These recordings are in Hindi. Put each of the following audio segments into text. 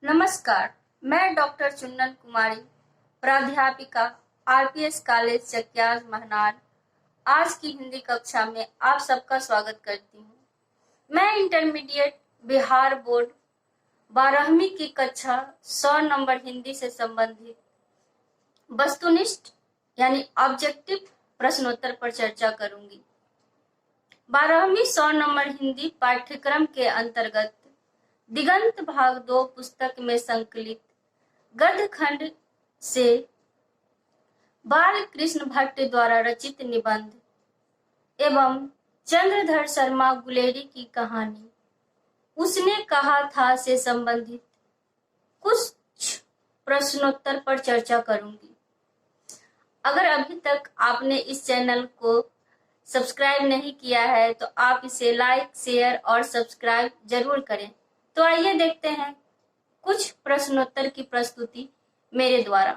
नमस्कार, मैं डॉक्टर चुन्नन कुमारी, प्राध्यापिका आरपीएस कॉलेज चकियार महनार। आज की हिंदी कक्षा में आप सबका स्वागत करती हूँ। मैं इंटरमीडिएट बिहार बोर्ड 12वीं की कक्षा 100 नंबर हिंदी से संबंधित वस्तुनिष्ठ यानी ऑब्जेक्टिव प्रश्नोत्तर पर चर्चा करूंगी। 12वीं 100 नंबर हिंदी पाठ्यक्रम के अंतर्गत दिगंत भाग 2 पुस्तक में संकलित गद्य खंड से बाल कृष्ण भट्ट द्वारा रचित निबंध एवं चंद्रधर शर्मा गुलेरी की कहानी उसने कहा था से संबंधित कुछ प्रश्नोत्तर पर चर्चा करूंगी। अगर अभी तक आपने इस चैनल को सब्सक्राइब नहीं किया है तो आप इसे लाइक, शेयर और सब्सक्राइब जरूर करें। तो आइए देखते हैं कुछ प्रश्नोत्तर की प्रस्तुति मेरे द्वारा।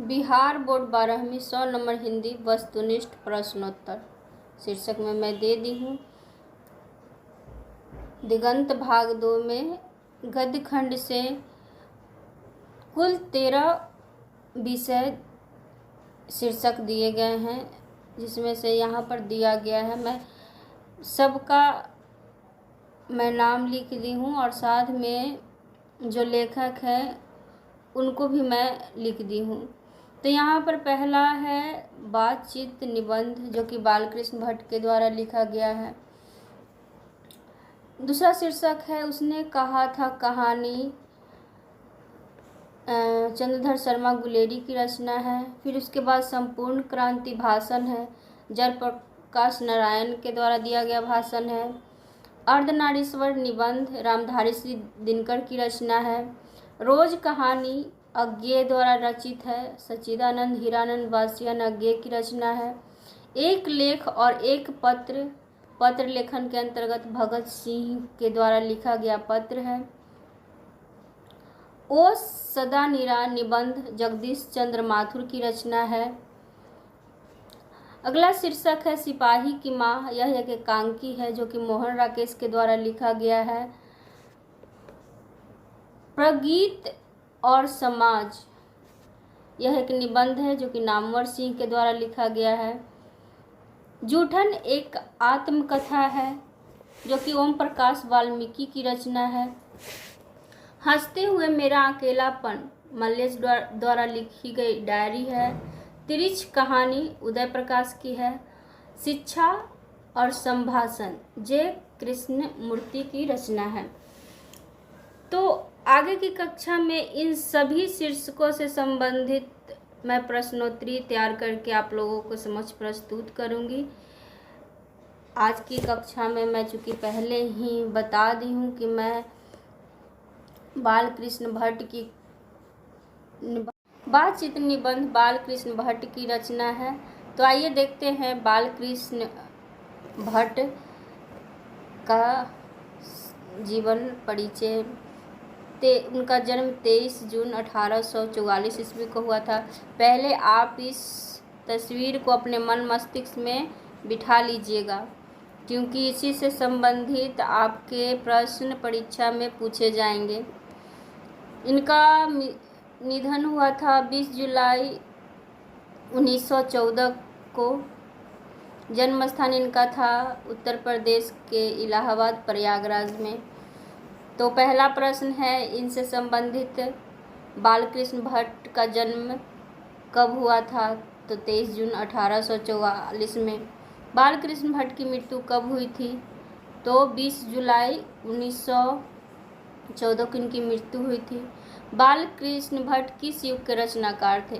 बिहार बोर्ड 12वीं 100 नंबर हिंदी वस्तुनिष्ठ प्रश्नोत्तर शीर्षक में मैं दे दी हूँ। दिगंत भाग 2 में गद्य खंड से कुल 13 विषय शीर्षक दिए गए हैं, जिसमें से यहाँ पर दिया गया है, मैं सबका नाम लिख दी हूँ और साथ में जो लेखक है उनको भी मैं लिख दी हूँ। तो यहाँ पर पहला है बातचीत निबंध, जो कि बालकृष्ण भट्ट के द्वारा लिखा गया है। दूसरा शीर्षक है उसने कहा था कहानी, चंद्रधर शर्मा गुलेरी की रचना है। फिर उसके बाद संपूर्ण क्रांति भाषण है, जयप्रकाश नारायण के द्वारा दिया गया भाषण है। अर्धनारीश्वर निबंध रामधारी सिंह दिनकर की रचना है। रोज कहानी अज्ञेय द्वारा रचित है, सच्चिदानंद हीरानंद वासियन अज्ञेय की रचना है। एक लेख और एक पत्र लेखन के अंतर्गत भगत सिंह के द्वारा लिखा गया पत्र है। ओ सदानीरा निबंध जगदीश चंद्र माथुर की रचना है। अगला शीर्षक है सिपाही की माँ, यह एक एकांकी है जो कि मोहन राकेश के द्वारा लिखा गया है। प्रगीत और समाज, यह एक निबंध है जो कि नामवर सिंह के द्वारा लिखा गया है। जूठन एक आत्मकथा है जो कि ओम प्रकाश वाल्मीकि की रचना है। हंसते हुए मेरा अकेलापन मल्लेश द्वारा लिखी गई डायरी है। तिरिच कहानी उदय प्रकाश की है। शिक्षा और संभाषण जे कृष्ण मूर्ति की रचना है। तो आगे की कक्षा में इन सभी शीर्षकों से संबंधित मैं प्रश्नोत्तरी तैयार करके आप लोगों को समक्ष प्रस्तुत करूंगी। आज की कक्षा में मैं चूँकि पहले ही बता दी हूँ कि मैं बालकृष्ण भट्ट की बातचीत निबंध बालकृष्ण भट्ट की रचना है। तो आइए देखते हैं बालकृष्ण भट्ट का जीवन परिचय। उनका जन्म 23 जून 1844 ईस्वी को हुआ था। पहले आप इस तस्वीर को अपने मन मस्तिष्क में बिठा लीजिएगा, क्योंकि इसी से संबंधित आपके प्रश्न परीक्षा में पूछे जाएंगे। इनका निधन हुआ था 20 जुलाई 1914 को। जन्म स्थान इनका था उत्तर प्रदेश के इलाहाबाद प्रयागराज में। तो पहला प्रश्न है इनसे संबंधित, बालकृष्ण भट्ट का जन्म कब हुआ था? तो 23 जून 1844 में। बालकृष्ण भट्ट की मृत्यु कब हुई थी? तो 20 जुलाई 1914 को इनकी मृत्यु हुई थी। बालकृष्ण भट्ट किस युग के रचनाकार थे?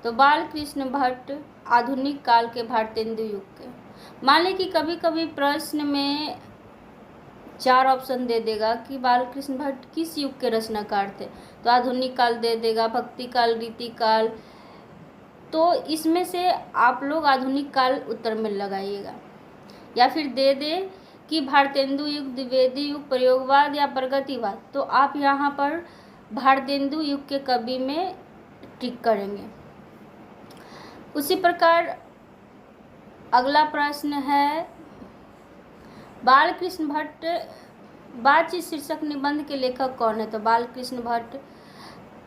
तो बालकृष्ण भट्ट आधुनिक काल के भारतेंदु युग के। मान लें कि कभी कभी प्रश्न में 4 ऑप्शन दे देगा कि बालकृष्ण भट्ट किस युग के रचनाकार थे, तो आधुनिक काल दे देगा, भक्ति काल, रीति काल। तो इसमें से आप लोग आधुनिक काल उत्तर में लगाइएगा, या फिर दे दे कि भारतेंदु युग, द्विवेदी युग, प्रयोगवाद या प्रगतिवाद, तो आप यहाँ पर भारतेंदु युग के कवि में टिक करेंगे। उसी प्रकार अगला प्रश्न है बालकृष्ण भट्ट बातचीत शीर्षक निबंध के लेखक कौन है? तो बालकृष्ण भट्ट।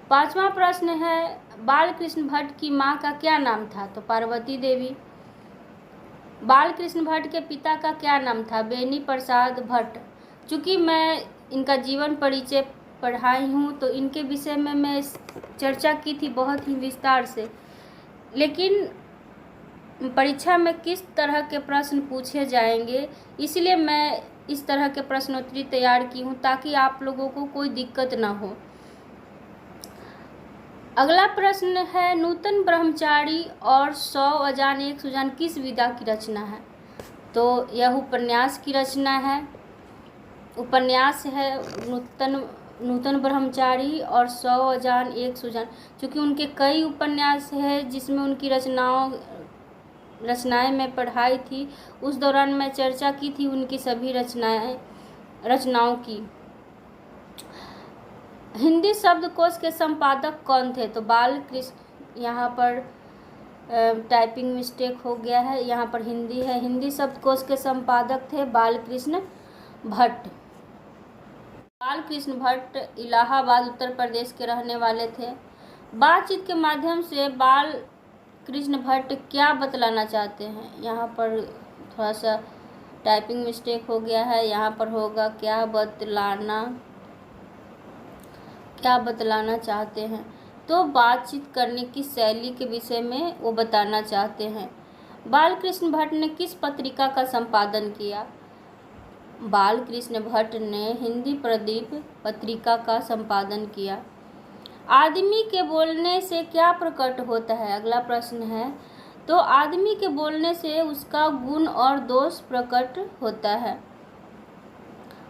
पांचवा प्रश्न है, बालकृष्ण भट्ट की माँ का क्या नाम था? तो पार्वती देवी। बालकृष्ण भट्ट के पिता का क्या नाम था? बेनी प्रसाद भट्ट। चूँकि मैं इनका जीवन परिचय पढ़ाई हूँ तो इनके विषय में मैं चर्चा की थी बहुत ही विस्तार से, लेकिन परीक्षा में किस तरह के प्रश्न पूछे जाएंगे इसलिए मैं इस तरह के प्रश्नोत्तरी तैयार की हूँ ताकि आप लोगों को कोई दिक्कत ना हो। अगला प्रश्न है, नूतन ब्रह्मचारी और 100 अजान एक सुजान किस विधा की रचना है? तो यह उपन्यास की रचना है। उपन्यास है नूतन ब्रह्मचारी और 100 अजान एक सुजान। चूँकि उनके कई उपन्यास हैं जिसमें उनकी रचनाएं मैं पढ़ाई थी, उस दौरान मैं चर्चा की थी उनकी सभी रचनाओं की। हिंदी शब्दकोश के संपादक कौन थे? तो बालकृष्ण। यहाँ पर टाइपिंग मिस्टेक हो गया है, यहाँ पर हिंदी है। हिंदी शब्दकोश के संपादक थे बालकृष्ण भट्ट। बालकृष्ण भट्ट इलाहाबाद उत्तर प्रदेश के रहने वाले थे। बातचीत के माध्यम से बालकृष्ण भट्ट क्या बतलाना चाहते हैं? यहाँ पर थोड़ा सा टाइपिंग मिस्टेक हो गया है, यहाँ पर होगा क्या बतलाना चाहते हैं। तो बातचीत करने की शैली के विषय में वो बताना चाहते हैं। बालकृष्ण भट्ट ने किस पत्रिका का संपादन किया? बालकृष्ण भट्ट ने हिंदी प्रदीप पत्रिका का संपादन किया। आदमी के बोलने से क्या प्रकट होता है? अगला प्रश्न है, तो आदमी के बोलने से उसका गुण और दोष प्रकट होता है।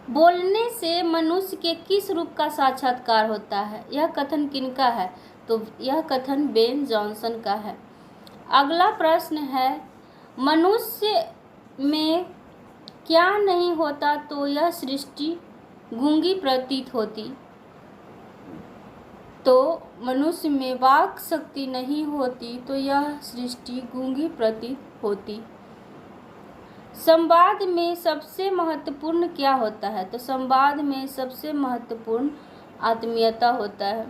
बोलने से मनुष्य के किस रूप का साक्षात्कार होता है? यह कथन किनका है? तो यह कथन बेन जॉनसन का है। अगला प्रश्न है, मनुष्य में क्या नहीं होता तो यह सृष्टि गूंगी प्रतीत होती? तो मनुष्य में वाक शक्ति नहीं होती तो यह सृष्टि गूंगी प्रतीत होती। संवाद में सबसे महत्वपूर्ण क्या होता है? तो संवाद में सबसे महत्वपूर्ण आत्मीयता होता है।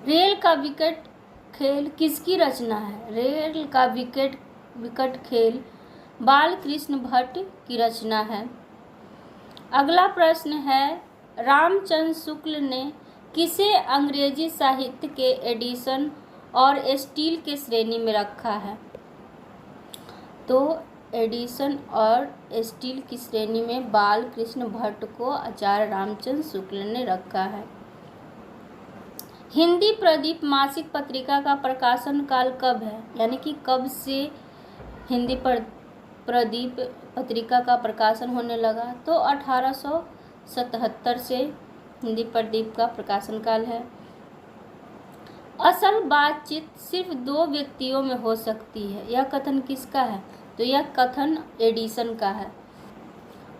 रेल का विकट खेल किसकी रचना है? रेल का विकट खेल बालकृष्ण भट्ट की रचना है। अगला प्रश्न है, रामचंद्र शुक्ल ने किसे अंग्रेजी साहित्य के एडिशन और स्टील के श्रेणी में रखा है? तो एडिशन और स्टील की श्रेणी में बालकृष्ण भट्ट को आचार्य रामचंद्र शुक्ल ने रखा है। हिंदी प्रदीप मासिक पत्रिका का प्रकाशन काल कब है? यानी कि कब से हिंदी प्रदीप पत्रिका का प्रकाशन होने लगा? तो 1877 से हिंदी प्रदीप का प्रकाशन काल है। असल बातचीत सिर्फ 2 व्यक्तियों में हो सकती है, यह कथन किसका है? तो यह कथन एडिसन का है।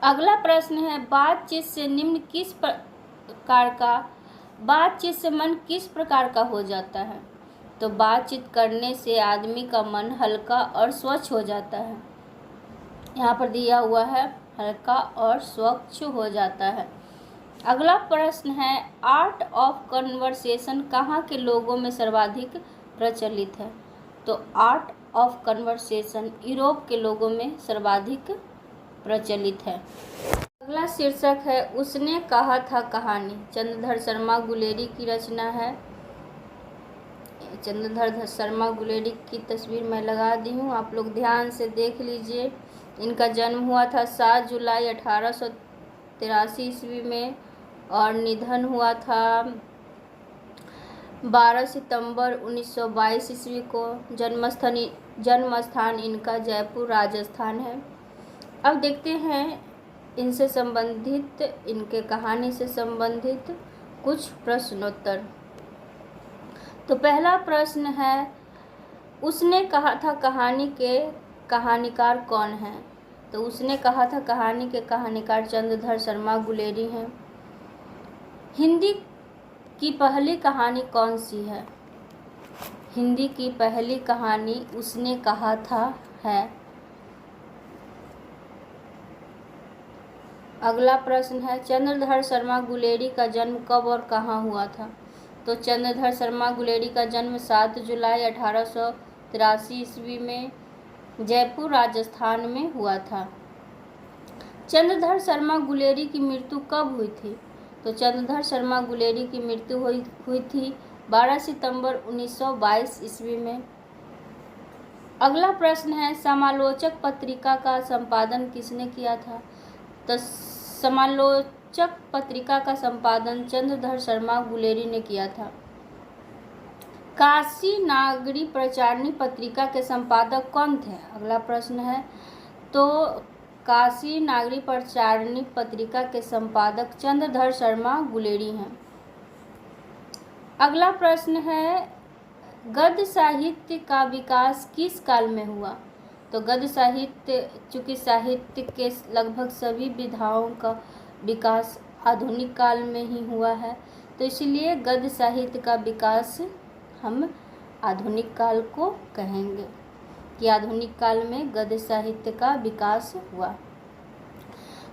अगला प्रश्न है, बातचीत से मन किस प्रकार का हो जाता है? तो बातचीत करने से आदमी का मन हल्का और स्वच्छ हो जाता है। यहाँ पर दिया हुआ है हल्का और स्वच्छ हो जाता है। अगला प्रश्न है, आर्ट ऑफ कन्वर्सेशन कहाँ के लोगों में सर्वाधिक प्रचलित है? तो आर्ट ऑफ कन्वर्सेशन यूरोप के लोगों में सर्वाधिक प्रचलित है। अगला शीर्षक है, उसने कहा था कहानी। चंद्रधर शर्मा गुलेरी की रचना है। चंद्रधर शर्मा गुलेरी की तस्वीर मैं लगा दी हूँ, आप लोग ध्यान से देख लीजिए। इनका जन्म हुआ था 7 जुलाई 1883 ईस्वी में और निधन हुआ था 12 सितंबर 1922 ईस्वी को। जन्म स्थान इनका जयपुर राजस्थान है। अब देखते हैं इनसे संबंधित, इनके कहानी से संबंधित कुछ प्रश्नोत्तर। तो पहला प्रश्न है, उसने कहा था कहानी के कहानीकार कौन है? तो उसने कहा था कहानी के कहानीकार चंद्रधर शर्मा गुलेरी हैं। हिंदी की पहली कहानी कौन सी है? हिंदी की पहली कहानी उसने कहा था है। अगला प्रश्न है चंद्रधर शर्मा गुलेरी का जन्म कब और कहाँ हुआ था। तो चंद्रधर शर्मा गुलेरी का जन्म 7 जुलाई 1883 ईस्वी में जयपुर राजस्थान में हुआ था। चंद्रधर शर्मा गुलेरी की मृत्यु कब हुई थी। तो चंद्रधर शर्मा गुलेरी की मृत्यु हुई थी 12 सितंबर 1922 ईस्वी में। अगला प्रश्न है समालोचक पत्रिका का संपादन किसने किया था। तो समालोचक पत्रिका का संपादन चंद्रधर शर्मा गुलेरी ने किया था। काशी नागरी प्रचारणी पत्रिका के संपादक कौन थे। अगला प्रश्न है तो काशी नागरी प्रचारणी पत्रिका के संपादक चंद्रधर शर्मा गुलेरी हैं। अगला प्रश्न है गद्य साहित्य का विकास किस काल में हुआ। तो गद्य साहित्य चूँकि साहित्य के लगभग सभी विधाओं का विकास आधुनिक काल में ही हुआ है, तो इसलिए गद्य साहित्य का विकास हम आधुनिक काल को कहेंगे कि आधुनिक काल में गद्य साहित्य का विकास हुआ।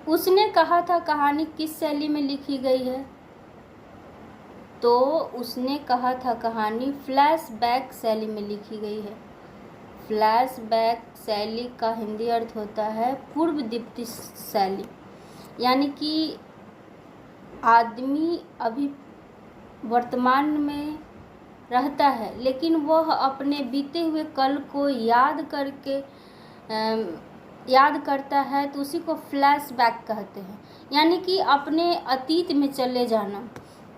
उसने कहा था कहानी किस शैली में लिखी गई है। तो उसने कहा था कहानी फ्लैशबैक शैली में लिखी गई है। फ्लैशबैक शैली का हिंदी अर्थ होता है पूर्व दीप्ति शैली, यानी कि आदमी अभी वर्तमान में रहता है लेकिन वह अपने बीते हुए कल को याद करता है, तो उसी को फ्लैशबैक कहते हैं, यानी कि अपने अतीत में चले जाना।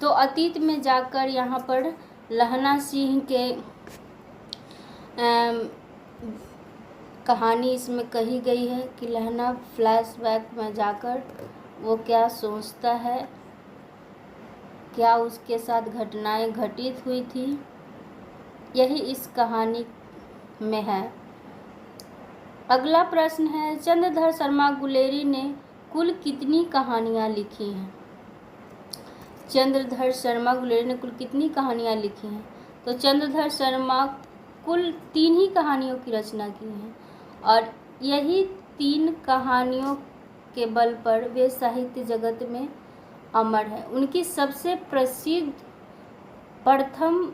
तो अतीत में जाकर यहाँ पर लहना सिंह के कहानी इसमें कही गई है कि लहना फ्लैशबैक में जाकर वो क्या सोचता है, क्या उसके साथ घटनाएं घटित हुई थी, यही इस कहानी में है। अगला प्रश्न है चंद्रधर शर्मा गुलेरी ने कुल कितनी कहानियाँ लिखी हैं। चंद्रधर शर्मा गुलेरी ने कुल कितनी कहानियाँ लिखी हैं। तो चंद्रधर शर्मा कुल 3 ही कहानियों की रचना की है और यही 3 कहानियों के बल पर वे साहित्य जगत में अमर है। उनकी सबसे प्रसिद्ध प्रथम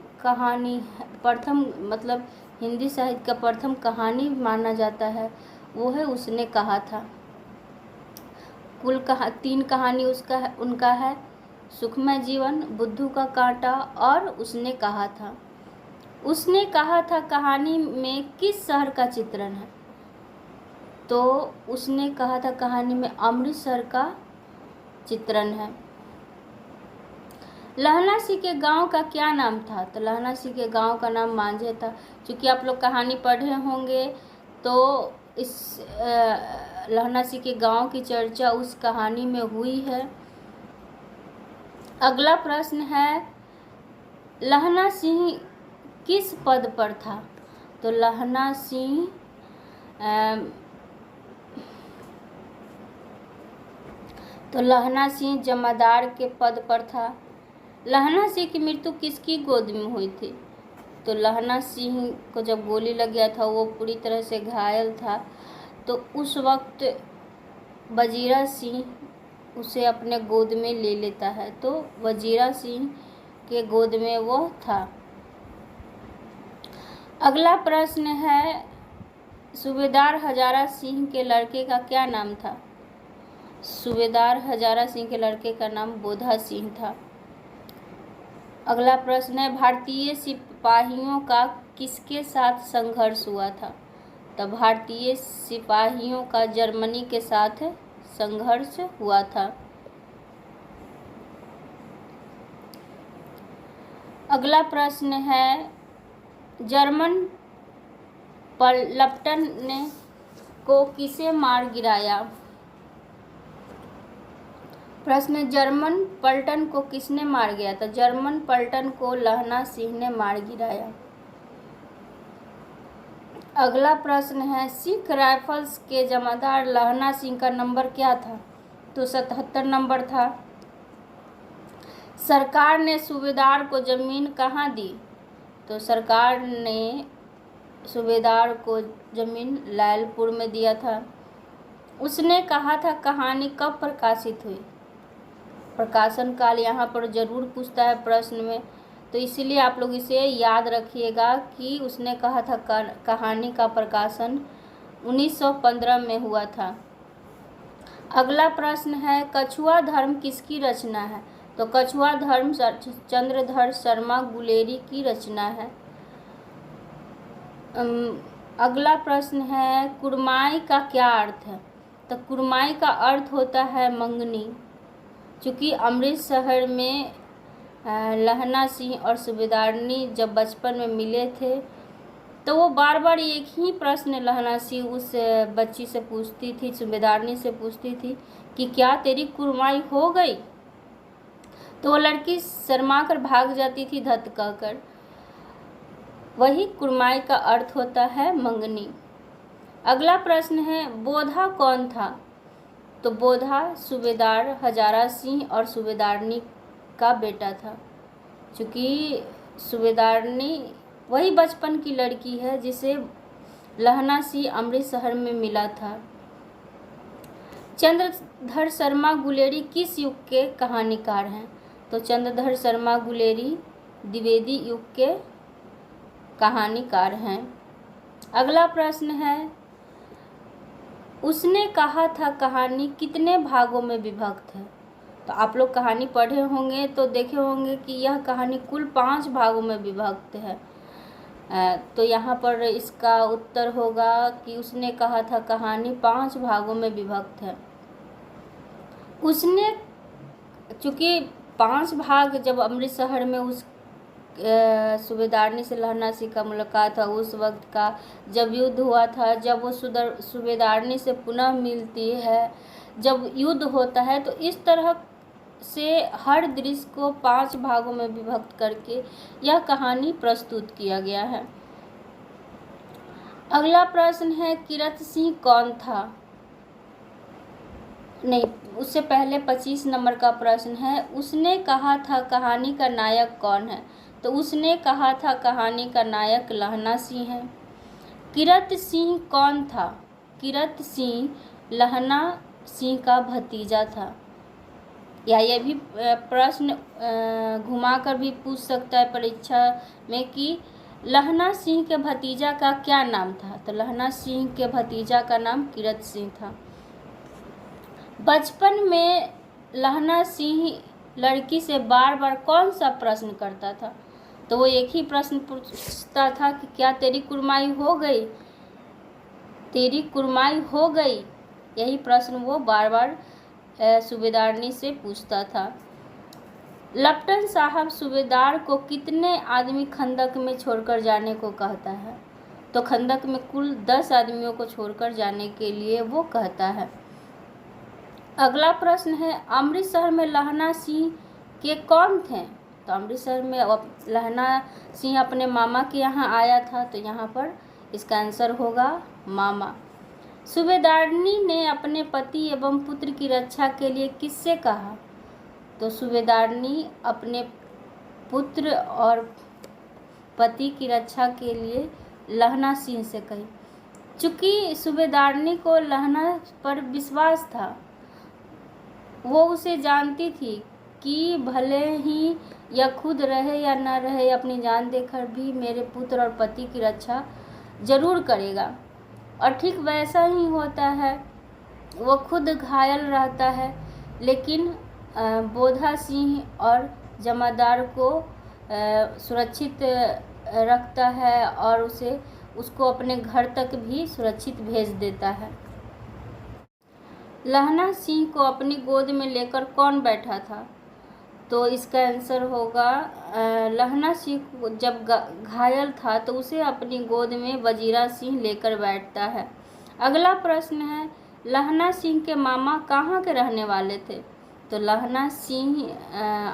मतलब हिंदी साहित्य का प्रथम कहानी माना जाता है, वो है उसने कहा था। कुल 3 कहानी उनका है सुखमय जीवन, बुद्धू का कांटा और उसने कहा था। उसने कहा था कहानी में किस शहर का चित्रण है। तो उसने कहा था कहानी में अमृतसर का चित्रण है। लहना सिंह के गांव का क्या नाम था। तो लहना सिंह के गांव का नाम मांझे था। क्योंकि आप लोग कहानी पढ़े होंगे तो इस लहना सिंह के गांव की चर्चा उस कहानी में हुई है। अगला प्रश्न है लहना सिंह किस पद पर था। तो लहना सिंह जमादार के पद पर था। लहना सिंह की मृत्यु किसकी गोद में हुई थी। तो लहना सिंह को जब गोली लग गया था वो पूरी तरह से घायल था, तो उस वक्त वजीरा सिंह उसे अपने गोद में ले लेता है, तो वजीरा सिंह के गोद में वो था। अगला प्रश्न है सूबेदार हजारा सिंह के लड़के का क्या नाम था। सूबेदार हजारा सिंह के लड़के का नाम बोधा सिंह था। अगला प्रश्न है भारतीय सिपाहियों का किसके साथ संघर्ष हुआ था। तो भारतीय सिपाहियों का जर्मनी के साथ संघर्ष हुआ था। अगला प्रश्न है जर्मन पलटन को किसे मार गिराया। प्रश्न जर्मन पलटन को किसने मार गया था। जर्मन पलटन को लहना सिंह ने मार गिराया। अगला प्रश्न है सिख राइफल्स के जमादार लहना सिंह का नंबर क्या था। तो 77 नंबर था। सरकार ने सूबेदार को जमीन कहाँ दी। तो सरकार ने सूबेदार को जमीन लैलपुर में दिया था। उसने कहा था कहानी कब प्रकाशित हुई। प्रकाशन काल यहाँ पर जरूर पूछता है प्रश्न में, तो इसीलिए आप लोग इसे याद रखिएगा कि उसने कहा था कहानी का प्रकाशन 1915 में हुआ था। अगला प्रश्न है कछुआ धर्म किसकी रचना है। तो कछुआ धर्म चंद्रधर शर्मा गुलेरी की रचना है। अगला प्रश्न है कुरमाई का क्या अर्थ है। तो कुरमाई का अर्थ होता है मंगनी। चूँकि अमृतसर में लहना सिंह और सूबेदारनी जब बचपन में मिले थे तो वो बार बार एक ही प्रश्न लहना सिंह उस बच्ची से पूछती थी, सूबेदारनी से पूछती थी कि क्या तेरी कुरमाई हो गई। तो वो लड़की शर्मा कर भाग जाती थी धत कहकर। वही कुरमाई का अर्थ होता है मंगनी। अगला प्रश्न है बोधा कौन था। तो बोधा सूबेदार हजारा सिंह और सूबेदारनी का बेटा था। चूँकि सूबेदारनी वही बचपन की लड़की है जिसे लहना सिंह अमृतसर में मिला था। चंद्रधर शर्मा गुलेरी किस युग के कहानीकार हैं। तो चंद्रधर शर्मा गुलेरी द्विवेदी युग के कहानीकार हैं। अगला प्रश्न है उसने कहा था कहानी कितने भागों में विभक्त है। तो आप लोग कहानी पढ़े होंगे तो देखे होंगे कि यह कहानी कुल 5 भागों में विभक्त है। तो यहाँ पर इसका उत्तर होगा कि उसने कहा था कहानी 5 भागों में विभक्त है। उसने चूँकि 5 भाग जब अमृतसर में उस सूबेदारनी से लहना सिंह का मुलाकात था, उस वक्त का जब युद्ध हुआ था, जब वो सूबेदारनी से पुनः मिलती है, जब युद्ध होता है, तो इस तरह से हर दृश्य को 5 भागों में विभक्त करके यह कहानी प्रस्तुत किया गया है। अगला प्रश्न है किरत सिंह कौन था। नहीं, उससे पहले 25 नंबर का प्रश्न है उसने कहा था कहानी का नायक कौन है। तो उसने कहा था कहानी का नायक लहना सिंह है। किरत सिंह कौन था। किरत सिंह लहना सिंह का भतीजा था। या यह भी प्रश्न घुमाकर भी पूछ सकता है परीक्षा में कि लहना सिंह के भतीजा का क्या नाम था। तो लहना सिंह के भतीजा का नाम किरत सिंह था। बचपन में लहना सिंह लड़की से बार बार कौन सा प्रश्न करता था। तो वो एक ही प्रश्न पूछता था कि क्या तेरी कुरमाई हो गई, तेरी कुरमाई हो गई। यही प्रश्न वो बार बार सूबेदारनी से पूछता था। लेफ्टिनेंट साहब सूबेदार को कितने आदमी खंदक में छोड़कर जाने को कहता है। तो खंदक में कुल 10 आदमियों को छोड़कर जाने के लिए वो कहता है। अगला प्रश्न है अमृतसर में लहना सिंह के कौन थे। तो अमृतसर में लहना सिंह अपने मामा के यहाँ आया था। तो यहाँ पर इसका आंसर होगा मामा। सूबेदारनी ने अपने पति एवं पुत्र की रक्षा के लिए किससे कहा। तो सूबेदारनी अपने पुत्र और पति की रक्षा के लिए लहना सिंह से कही। चूँकि सूबेदारनी को लहना पर विश्वास था, वो उसे जानती थी कि भले ही यह खुद रहे या न रहे, अपनी जान देकर भी मेरे पुत्र और पति की रक्षा जरूर करेगा। और ठीक वैसा ही होता है, वो खुद घायल रहता है लेकिन बोधा सिंह और जमादार को सुरक्षित रखता है और उसको अपने घर तक भी सुरक्षित भेज देता है। लहना सिंह को अपनी गोद में लेकर कौन बैठा था। तो इसका आंसर होगा लहना सिंह जब घायल था तो उसे अपनी गोद में वजीरा सिंह लेकर बैठता है। अगला प्रश्न है लहना सिंह के मामा कहाँ के रहने वाले थे। तो लहना सिंह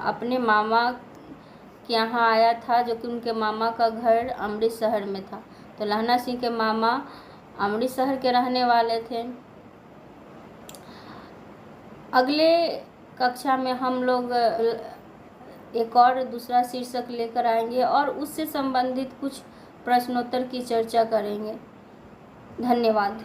अपने मामा के यहाँ आया था, जो कि उनके मामा का घर अमृतसर में था। तो लहना सिंह के मामा अमृतसर के रहने वाले थे। अगले कक्षा में हम लोग एक और दूसरा शीर्षक लेकर आएंगे और उससे संबंधित कुछ प्रश्नोत्तर की चर्चा करेंगे। धन्यवाद।